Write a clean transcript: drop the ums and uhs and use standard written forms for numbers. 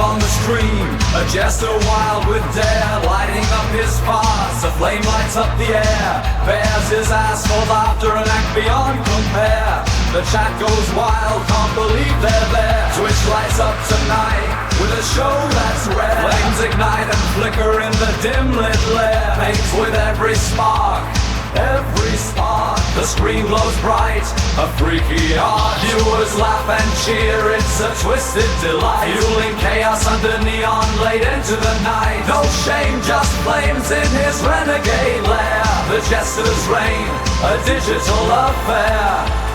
on the screen, a jester wild with dare, lighting up his farce, a flame lights up the air, bears his ass for laughter, an act beyond compare. The chat goes wild, can't believe they're there. Twitch lights up tonight with a show that's rare. Flames ignite and flicker in the dim lit lair, paints with every spark. Every spark, the screen glows bright, a freaky art. Viewers laugh and cheer, it's a twisted delight, fueling chaos under neon late into the night. No shame, just flames in his renegade lair. The jester's reign, a digital affair.